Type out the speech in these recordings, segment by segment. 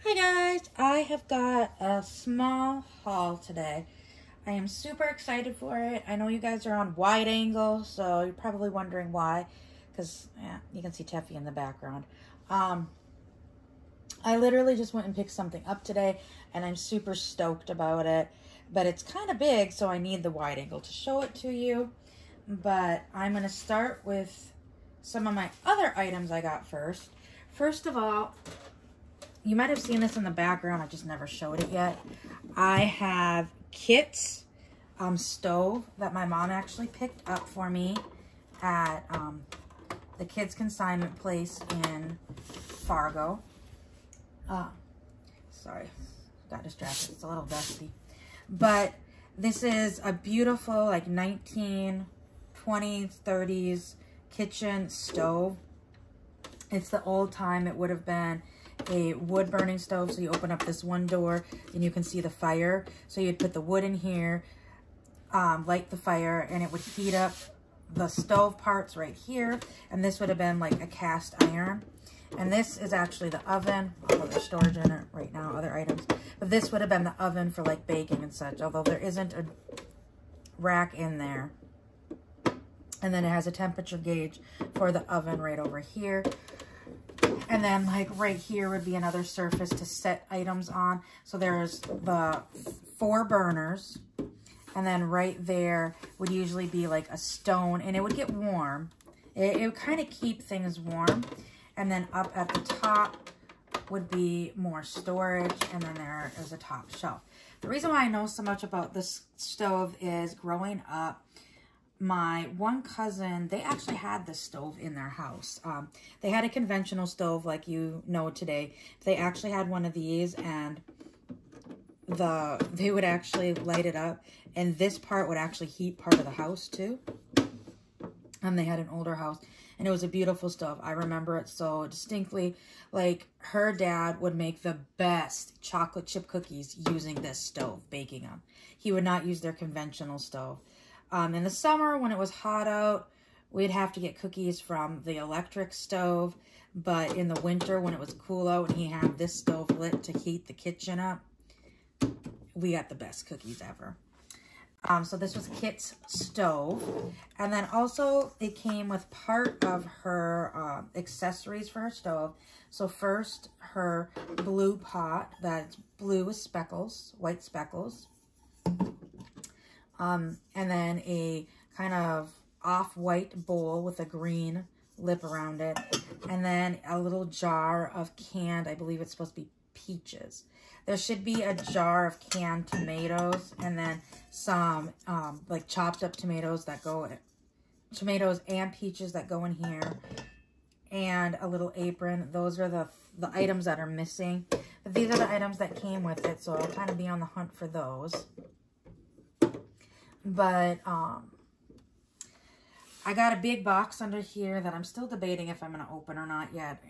Hi guys, I have got a small haul today. I am super excited for it. I know you guys are on wide angle, so you're probably wondering why, because yeah, you can see Teffy in the background. I literally just went and picked something up today, and I'm super stoked about it, but it's kind of big, so I need the wide angle to show it to you. But I'm going to start with some of my other items I got first. First of all, you might have seen this in the background. I just never showed it yet. I have Kit's stove that my mom actually picked up for me at the kids' consignment place in Fargo. Sorry, got distracted. It's a little dusty. But this is a beautiful, like 1920s, 30s kitchen stove. It's the old time. It would have been a wood burning stove, so you open up this one door and you can see the fire. So you'd put the wood in here, light the fire, and it would heat up the stove parts right here. And this would have been like a cast iron. And this is actually the oven, although there's storage in it right now, other items. But this would have been the oven for like baking and such, although there isn't a rack in there. And then it has a temperature gauge for the oven right over here. And then like right here would be another surface to set items on. So there's the 4 burners. And then right there would usually be like a stone, and it would get warm. It would kind of keep things warm. And then up at the top would be more storage. And then there is a top shelf. The reason why I know so much about this stove is growing up, my one cousin, they actually had this stove in their house. They had a conventional stove like you know today. They actually had one of these, and they would actually light it up, and this part would actually heat part of the house too. And they had an older house, and it was a beautiful stove. I remember it so distinctly. Like, her dad would make the best chocolate chip cookies using this stove, baking them. He would not use their conventional stove. In the summer, when it was hot out, we'd have to get cookies from the electric stove. But in the winter, when it was cool out and he had this stove lit to heat the kitchen up, we got the best cookies ever. So this was Kit's stove. And then also it came with part of her accessories for her stove. So first, her blue pot, that's blue with speckles, white speckles. And then a kind of off-white bowl with a green lip around it. And then a little jar of canned, I believe it's supposed to be peaches. There should be a jar of canned tomatoes, and then some like chopped up tomatoes that go, tomatoes and peaches that go in here, and a little apron. Those are the items that are missing. But these are the items that came with it, so I'll kind of be on the hunt for those. But I got a big box under here that I'm still debating if I'm going to open or not yet,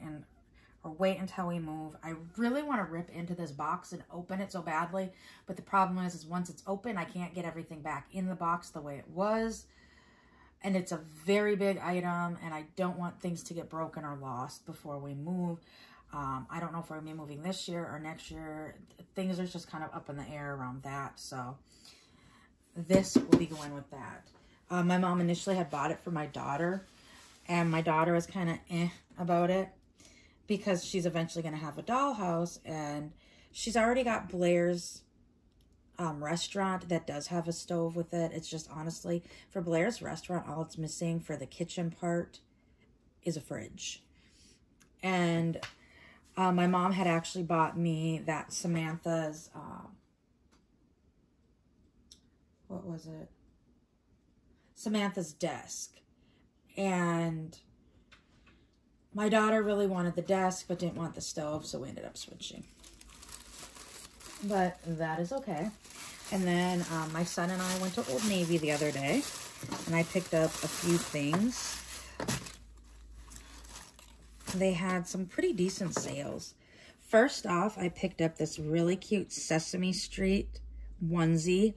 or wait until we move. I really want to rip into this box and open it so badly, but the problem is once it's open, I can't get everything back in the box the way it was. And it's a very big item, and I don't want things to get broken or lost before we move. I don't know if we're going to be moving this year or next year. Things are just kind of up in the air around that, so this will be going with that. My mom initially had bought it for my daughter, and my daughter was kind of about it because she's eventually going to have a dollhouse, and she's already got Blair's restaurant that does have a stove with it. It's just honestly, for Blair's restaurant, all it's missing for the kitchen part is a fridge. And my mom had actually bought me that Samantha's what was it? Samantha's desk. And my daughter really wanted the desk, but didn't want the stove, so we ended up switching. But that is okay. And then my son and I went to Old Navy the other day, and I picked up a few things. They had some pretty decent sales. First off, I picked up this really cute Sesame Street onesie.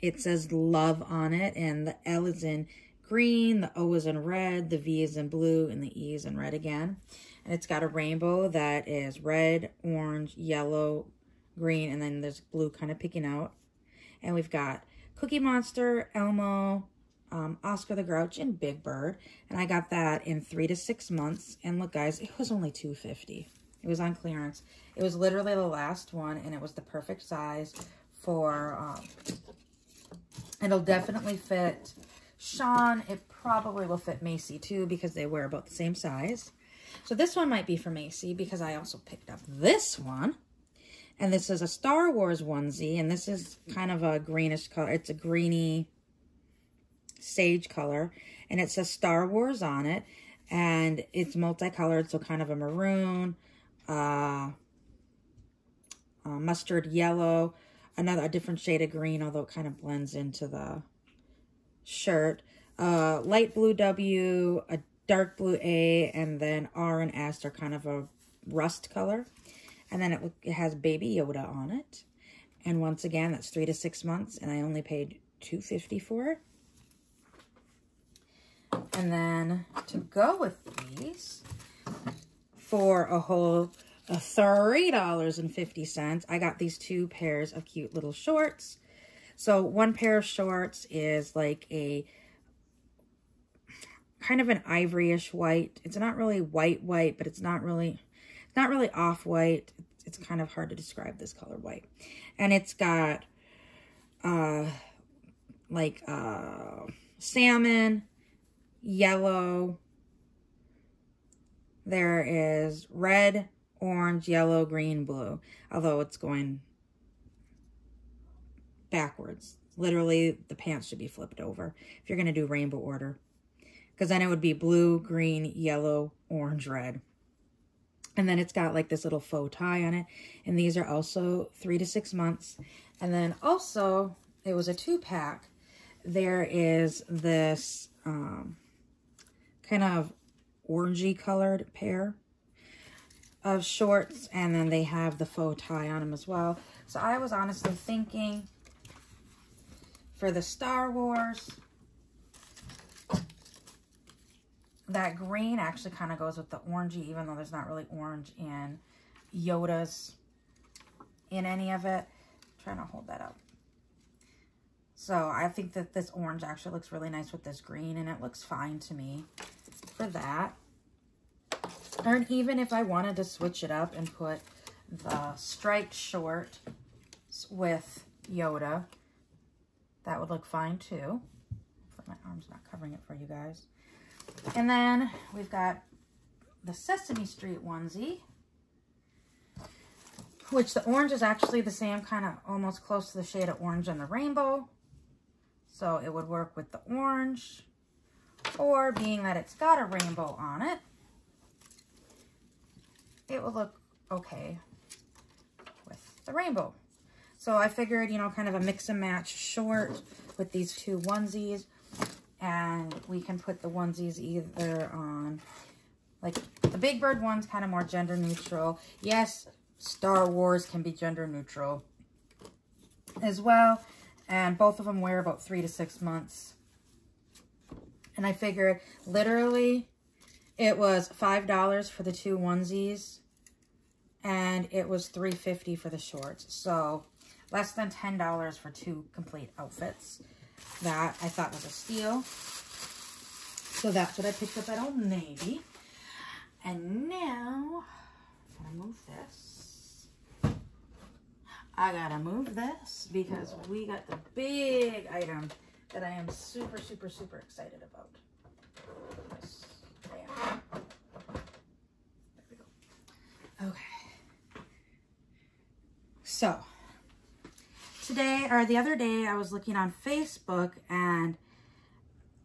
It says love on it, and the L is in green, the O is in red, the V is in blue, and the E is in red again. And it's got a rainbow that is red, orange, yellow, green, and then there's blue kind of picking out. And we've got Cookie Monster, Elmo, Oscar the Grouch, and Big Bird. And I got that in 3 to 6 months. And look, guys, it was only $2.50. It was on clearance. It was literally the last one, and it was the perfect size for, it'll definitely fit Sean. It probably will fit Macy too, because they wear about the same size. So this one might be for Macy, because I also picked up this one. And this is a Star Wars onesie, and this is kind of a greenish color. It's a greeny sage color, and it says Star Wars on it, and it's multicolored, so kind of a maroon, mustard yellow, a different shade of green, although it kind of blends into the shirt, light blue W, a dark blue A, and then R and S are kind of a rust color. And then it has Baby Yoda on it. And once again, that's 3 to 6 months, and I only paid $2.50 for it. And then to go with these, for a whole $3.50, I got these 2 pairs of cute little shorts. So one pair of shorts is like a kind of an ivoryish white. It's not really white, but it's not really off-white. It's kind of hard to describe this color white. And it's got salmon, yellow. There is red, orange, yellow, green, blue. Although it's going backwards. Literally, the pants should be flipped over if you're going to do rainbow order. Because then it would be blue, green, yellow, orange, red. And then it's got like this little faux tie on it. And these are also 3 to 6 months. And then also, it was a 2-pack. There is this kind of orangey colored pair of shorts. And then they have the faux tie on them as well. So I was honestly thinking for the Star Wars, that green actually kind of goes with the orangey, even though there's not really orange in Yoda's in any of it. I'm trying to hold that up. So I think that this orange actually looks really nice with this green, and it looks fine to me for that. Or even if I wanted to switch it up and put the striped short with Yoda, that would look fine too. My arm's not covering it for you guys. And then we've got the Sesame Street onesie, which the orange is actually the same, kind of almost close to the shade of orange on the rainbow. So it would work with the orange, or being that it's got a rainbow on it, it will look okay with the rainbow. So I figured, you know, kind of a mix and match short with these 2 onesies. And we can put the onesies either on, like, the Big Bird one's kind of more gender neutral. Yes, Star Wars can be gender neutral as well. And both of them wear about 3 to 6 months. And I figured, literally, it was $5 for the 2 onesies. And it was $3.50 for the shorts. So, less than $10 for 2 complete outfits. That I thought was a steal. So that's what I picked up at Old Navy. And now, I'm going to move this. I got to move this because we got the big item that I am super, super, super excited about. There we go. Okay. So, the other day, I was looking on Facebook and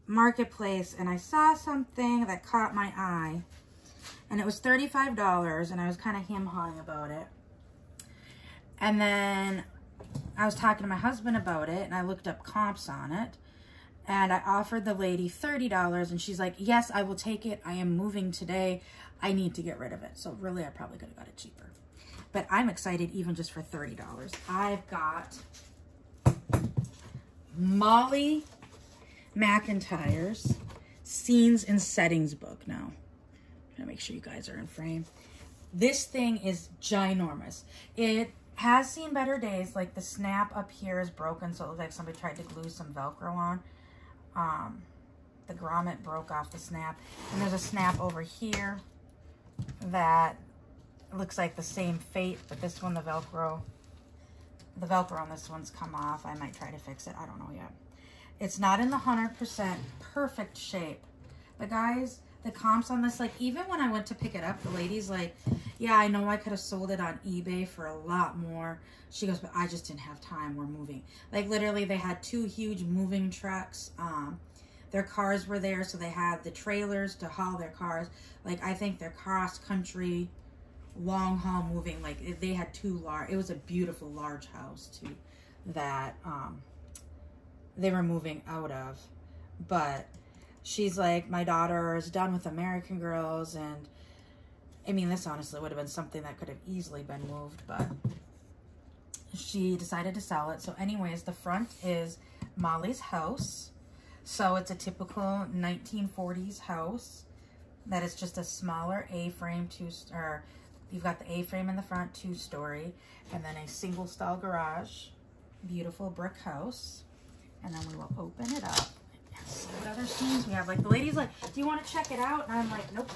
Marketplace, and I saw something that caught my eye, and it was $35, and I was kind of hem-hawing about it. And then I was talking to my husband about it, and I looked up comps on it, and I offered the lady $30, and she's like, yes, I will take it. I am moving today. I need to get rid of it. So really, I probably could have got it cheaper. But I'm excited even just for $30. I've got Molly McIntyre's Scenes and Settings book now. gonna make sure you guys are in frame. This thing is ginormous. It has seen better days. Like the snap up here is broken, so it looks like somebody tried to glue some Velcro on. The grommet broke off the snap, and there's a snap over here that looks like the same fate, but this one, the Velcro on this one's come off. I might try to fix it. I don't know yet. It's not in the 100% perfect shape. But guys, the comps on this, like even when I went to pick it up, the lady's like, yeah, I know I could have sold it on eBay for a lot more. She goes, but I just didn't have time. We're moving. Like literally they had 2 huge moving trucks. Their cars were there, so they had the trailers to haul their cars. Like I think they're cross country, long haul moving. Like they had 2 large, it was a beautiful large house too that they were moving out of. But she's like, my daughter is done with American Girls, and I mean, this honestly would have been something that could have easily been moved, but she decided to sell it. So anyways, the front is Molly's house. So it's a typical 1940s house that is just a smaller A-frame, you've got the A-frame in the front, 2-story, and then a single stall garage, beautiful brick house. And then we will open it up. Yes, what other scenes we have? Like the lady's like, do you want to check it out? And I'm like, nope.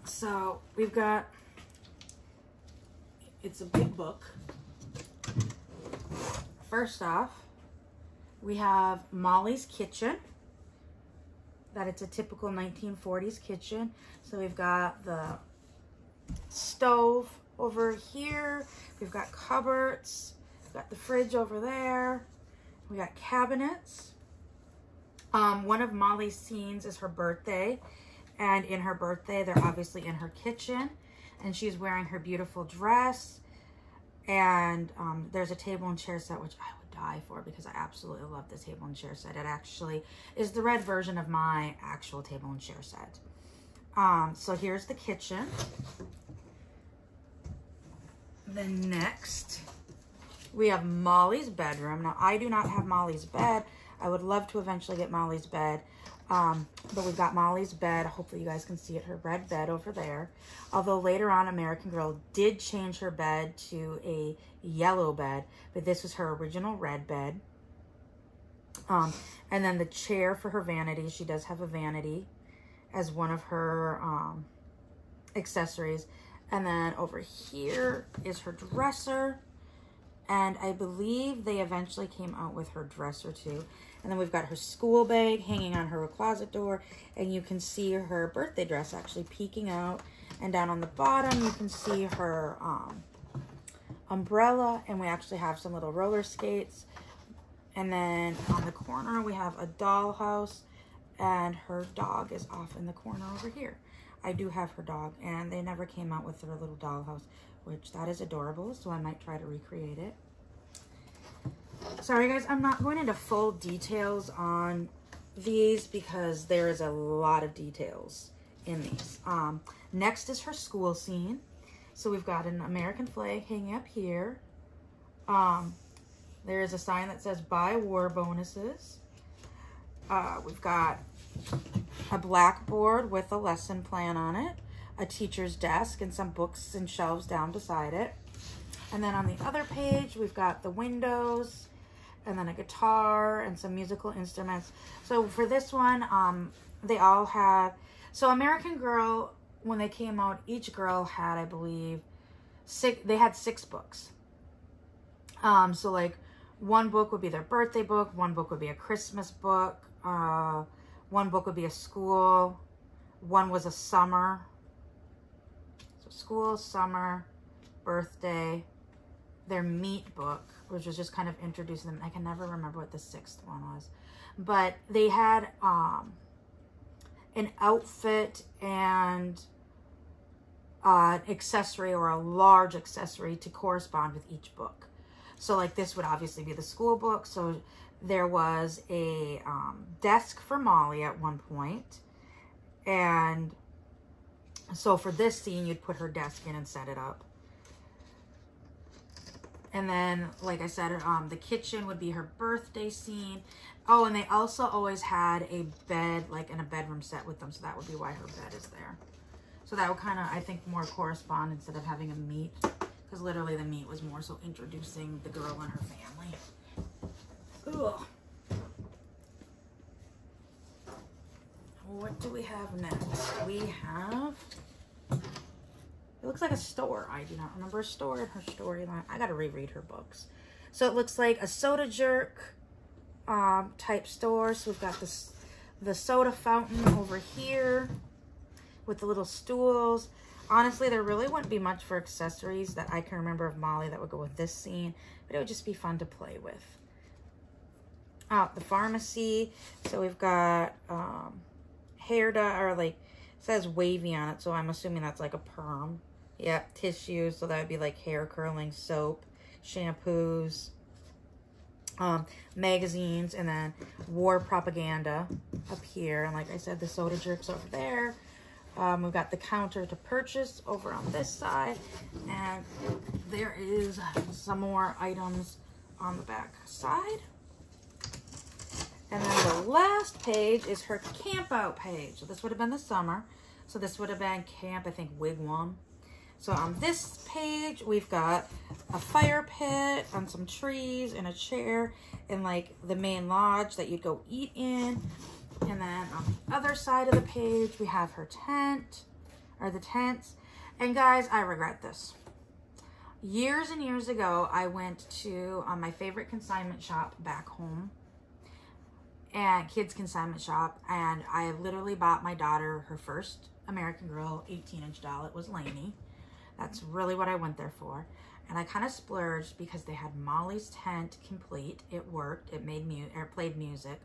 So we've got, it's a big book. First off, we have Molly's kitchen. That it's a typical 1940s kitchen. So we've got the stove over here. We've got cupboards. We've got the fridge over there. We got cabinets. One of Molly's scenes is her birthday. And in her birthday, they're obviously in her kitchen. And she's wearing her beautiful dress. And there's a table and chair set, which I would die for because I absolutely love the table and chair set. It actually is the red version of my actual table and chair set. So here's the kitchen. Then next, we have Molly's bedroom. Now, I do not have Molly's bed. I would love to eventually get Molly's bed. But we've got Molly's bed. Hopefully you guys can see it, her red bed over there. Although later on, American Girl did change her bed to a yellow bed, but this was her original red bed. And then the chair for her vanity. She does have a vanity as one of her accessories. And then over here is her dresser. And I believe they eventually came out with her dresser too. And then we've got her school bag hanging on her closet door. And you can see her birthday dress actually peeking out. And down on the bottom, you can see her umbrella. And we actually have some little roller skates. And then on the corner, we have a dollhouse. And her dog is off in the corner over here. I do have her dog. And they never came out with her little dollhouse, which that is adorable. So I might try to recreate it. Sorry guys, I'm not going into full details on these because there is a lot of details in these. Next is her school scene. So we've got an American flag hanging up here. There is a sign that says buy war bonuses. We've got a blackboard with a lesson plan on it, a teacher's desk, and some books and shelves down beside it. And then on the other page, we've got the windows, and then a guitar, and some musical instruments. So for this one, they all have, so American Girl, when they came out, each girl had, I believe, they had 6 books. So like, one book would be their birthday book, one book would be a Christmas book, one book would be a school, one was a summer. So school, summer, birthday, their meat book, which was just kind of introducing them. I can never remember what the 6th one was. But they had an outfit and accessory, or a large accessory to correspond with each book. So like this would obviously be the school book. So there was a desk for Molly at one point. And so for this scene, you'd put her desk in and set it up. And then, like I said, the kitchen would be her birthday scene. Oh, and they also always had a bed, like in a bedroom set with them. So that would be why her bed is there. So that would kind of, I think, more correspond instead of having a meet. Because literally the meet was more so introducing the girl and her family. Ugh. What do we have next? We have... It looks like a store. I do not remember a store in her storyline. I gotta reread her books. So it looks like a soda jerk type store. So we've got the soda fountain over here with the little stools. Honestly, there really wouldn't be much for accessories that I can remember of Molly that would go with this scene, but it would just be fun to play with. The pharmacy. So we've got hair dye, or like, it says wavy on it, so I'm assuming that's like a perm. Yep, tissues, so that would be like hair curling soap, shampoos, magazines, and then war propaganda up here. And like I said, the soda jerks over there. We've got the counter to purchase over on this side, and there is some more items on the back side. And then the last page is her Campout page. So this would have been the summer. So this would have been camp, I think, Wigwam. So on this page, we've got a fire pit and some trees and a chair and like the main lodge that you'd go eat in. And then on the other side of the page, we have her tent, or the tents. And guys, I regret this. Years and years ago, I went to my favorite consignment shop back home, and kids consignment shop, and I literally bought my daughter her first American Girl 18-inch doll. It was Lainey. That's really what I went there for. And I kind of splurged because they had Molly's tent complete. It worked. It made played music.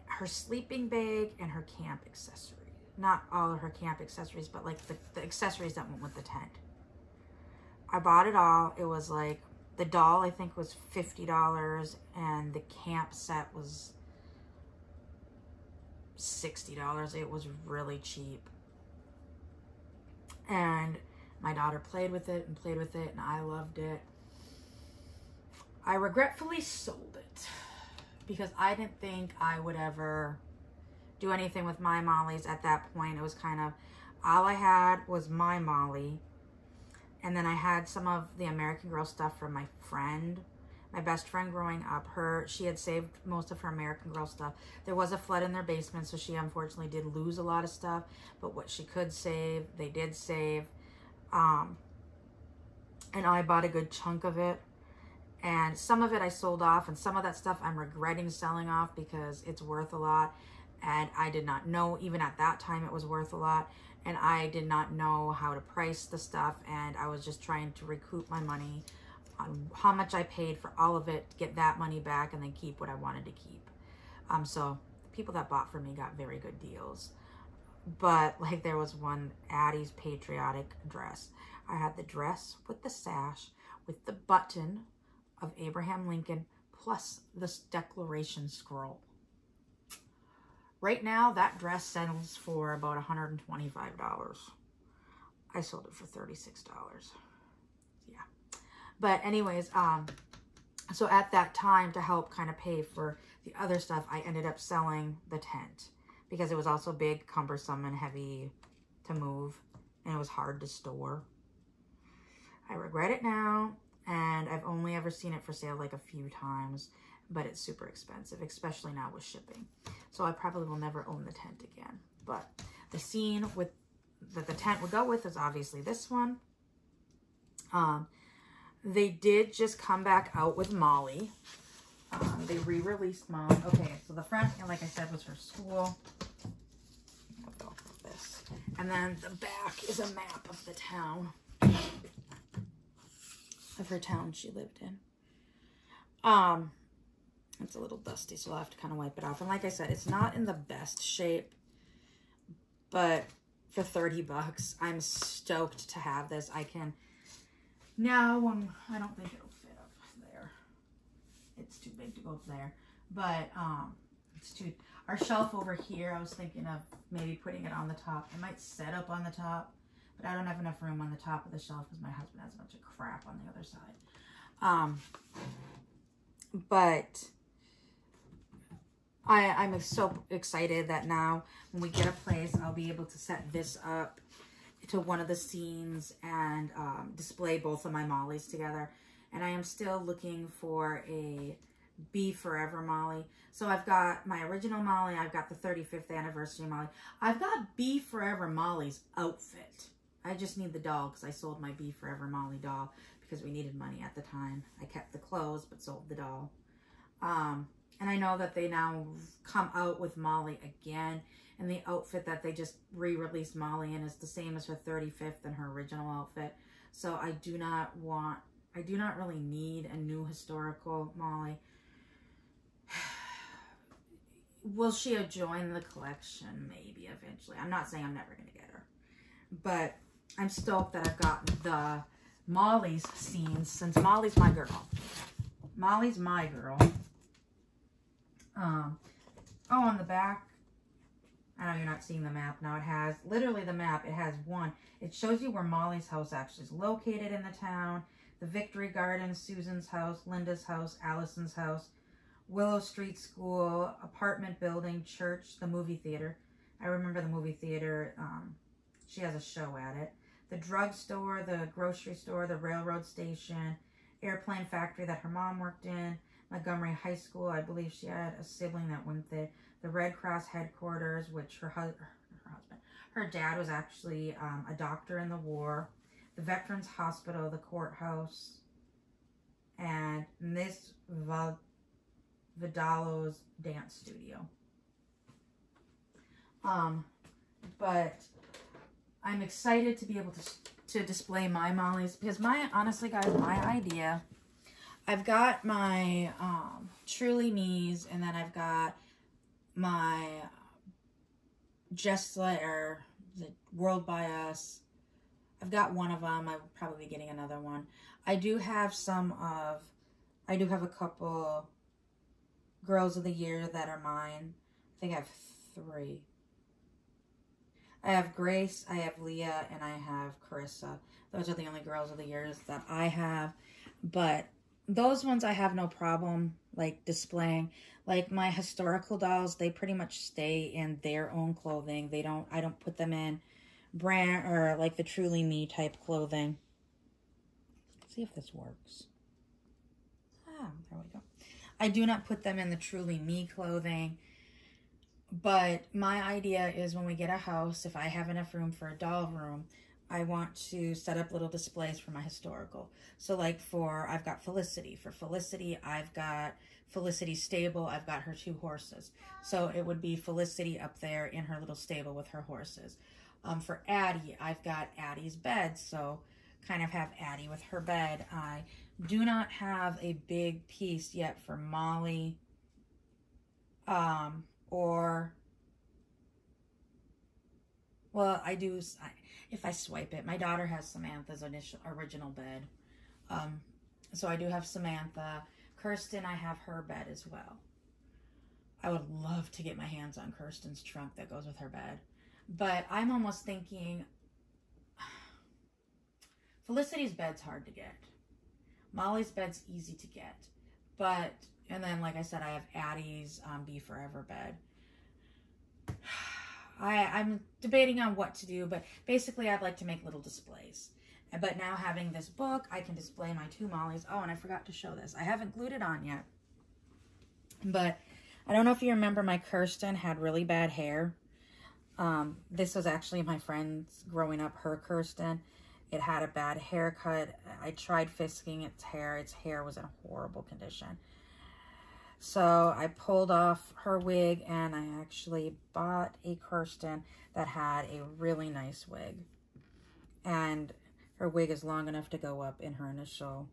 Her sleeping bag and her camp accessory. Not all of her camp accessories, but like the accessories that went with the tent. I bought it all. It was like, the doll I think was $50 and the camp set was $60. It was really cheap. And my daughter played with it and I loved it. I regretfully sold it because I didn't think I would ever do anything with my Mollies at that point. It was kind of, all I had was my Molly. And then I had some of the American Girl stuff from my friend, my best friend growing up. She had saved most of her American Girl stuff. There was a flood in their basement, so she unfortunately did lose a lot of stuff. But what she could save, they did save. And I bought a good chunk of it. And some of it I sold off, and some of that stuff I'm regretting selling off because it's worth a lot. And I did not know, even at that time, it was worth a lot. And I did not know how to price the stuff, and I was just trying to recoup my money on how much I paid for all of it, get that money back, and then keep what I wanted to keep. So the people that bought from me got very good deals. But like there was one Addie's patriotic dress. I had the dress with the sash, with the button of Abraham Lincoln, plus this Declaration scroll. Right now, that dress sells for about $125. I sold it for $36. Yeah. But anyways, so at that time, to help kind of pay for the other stuff, I ended up selling the tent because it was also big, cumbersome, and heavy to move, and it was hard to store. I regret it now, and I've only ever seen it for sale like a few times, but it's super expensive, especially now with shipping. So I probably will never own the tent again. But the scene with that the tent would go with is obviously this one. They did just come back out with Molly. They re-released Molly. Okay, so the front, and like I said, was her school. I'll go with this. And then the back is a map of the town. Of her town she lived in. It's a little dusty, so I'll have to kind of wipe it off. And like I said, it's not in the best shape, but for 30 bucks, I'm stoked to have this. I can, now, I don't think it'll fit up there. It's too big to go up there, but it's too, our shelf over here, I was thinking of maybe putting it on the top. It might set up on the top, But I don't have enough room on the top of the shelf because my husband has a bunch of crap on the other side. But I'm so excited that now when we get a place, I'll be able to set this up to one of the scenes and display both of my Mollies together. And I am still looking for a Be Forever Molly. So I've got my original Molly. I've got the 35th anniversary Molly. I've got Be Forever Molly's outfit. I just need the doll because I sold my Be Forever Molly doll because we needed money at the time. I kept the clothes but sold the doll. And I know that they now come out with Molly again. And the outfit that they just re-released Molly in is the same as her 35th and her original outfit. So I do not really need a new historical Molly. Will she join the collection? Maybe eventually. I'm not saying I'm never going to get her. But I'm stoked that I've got the Molly's scenes since Molly's my girl. Molly's my girl. Oh, on the back, I know you're not seeing the map now. It has, literally the map, it has one. It shows you where Molly's house actually is located in the town. The Victory Garden, Susan's house, Linda's house, Allison's house, Willow Street School, apartment building, church, the movie theater. I remember the movie theater. She has a show at it. The drugstore, the grocery store, the railroad station, airplane factory that her mom worked in, Montgomery High School. I believe she had a sibling that went there. The Red Cross headquarters, which her dad was actually a doctor in the war. The Veterans Hospital, the courthouse, and Miss Vidalo's dance studio. But I'm excited to be able to display my Mollies because honestly guys, my idea, I've got my Truly Me's, and then I've got my Just the World by Us. I've got one of them. I'll probably be getting another one. I do have a couple Girls of the Year that are mine. I think I have 3. I have Grace, I have Leah, and I have Carissa. Those are the only Girls of the Years that I have. But those ones I have no problem like displaying. Like my historical dolls, they pretty much stay in their own clothing. I don't put them in brand or like the Truly Me type clothing. Let's see if this works. There we go. I do not put them in the Truly Me clothing. But my idea is when we get a house, if I have enough room for a doll room, I want to set up little displays for my historical. So like I've got Felicity. For Felicity, I've got Felicity's stable. I've got her 2 horses. So it would be Felicity up there in her little stable with her horses. For Addie, I've got Addie's bed. So kind of have Addie with her bed. I do not have a big piece yet for Molly. Well, I do, if I swipe it, my daughter has Samantha's original bed. So I do have Samantha. Kirsten, I have her bed as well. I would love to get my hands on Kirsten's trunk that goes with her bed. But I'm almost thinking, Felicity's bed's hard to get. Molly's bed's easy to get. And then, like I said, I have Addie's Be Forever bed. I'm debating on what to do, but basically I'd like to make little displays. But now having this book, I can display my 2 Mollies. Oh, and I forgot to show this. I haven't glued it on yet. But I don't know if you remember, my Kirsten had really bad hair. This was actually my friend's growing up, her Kirsten. It had a bad haircut. I tried fisking its hair. Its hair was in horrible condition. So I pulled off her wig and I actually bought a Kirsten that had a really nice wig. And her wig is long enough to go up in her initial.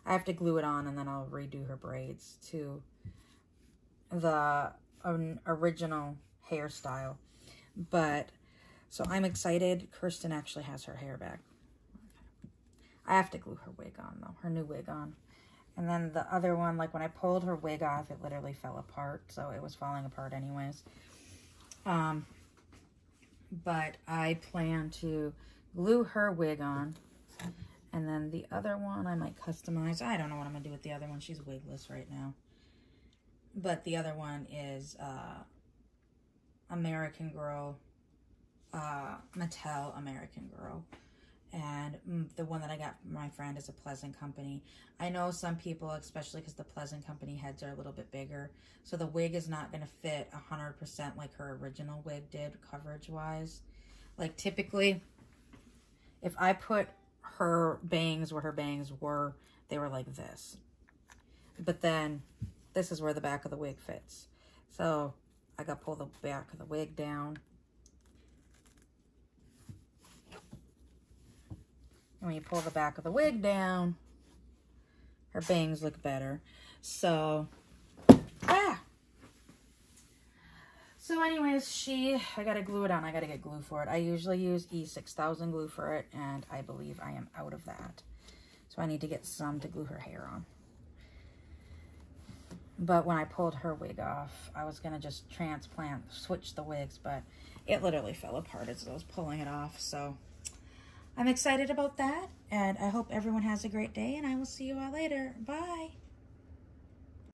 I have to glue it on and then I'll redo her braids to the original hairstyle. But, so I'm excited. Kirsten actually has her hair back. I have to glue her wig on though, her new wig on. And then the other one, like when I pulled her wig off, it literally fell apart. So it was falling apart anyways. But I plan to glue her wig on. And then the other one I might customize. I don't know what I'm going to do with the other one. She's wigless right now. But the other one is American Girl, Mattel American Girl. And the one that I got from my friend is a Pleasant Company. I know some people, especially because the Pleasant Company heads are a little bit bigger, so the wig is not going to fit 100% like her original wig did coverage-wise. Like typically, if I put her bangs where her bangs were, they were like this. But then this is where the back of the wig fits. So I got to pull the back of the wig down. And when you pull the back of the wig down, her bangs look better. So, So anyways, I got to glue it on. I got to get glue for it. I usually use E6000 glue for it, and I believe I am out of that. So I need to get some to glue her hair on. But when I pulled her wig off, I was going to just switch the wigs, but it literally fell apart as I was pulling it off. So I'm excited about that, and I hope everyone has a great day, and I will see you all later. Bye.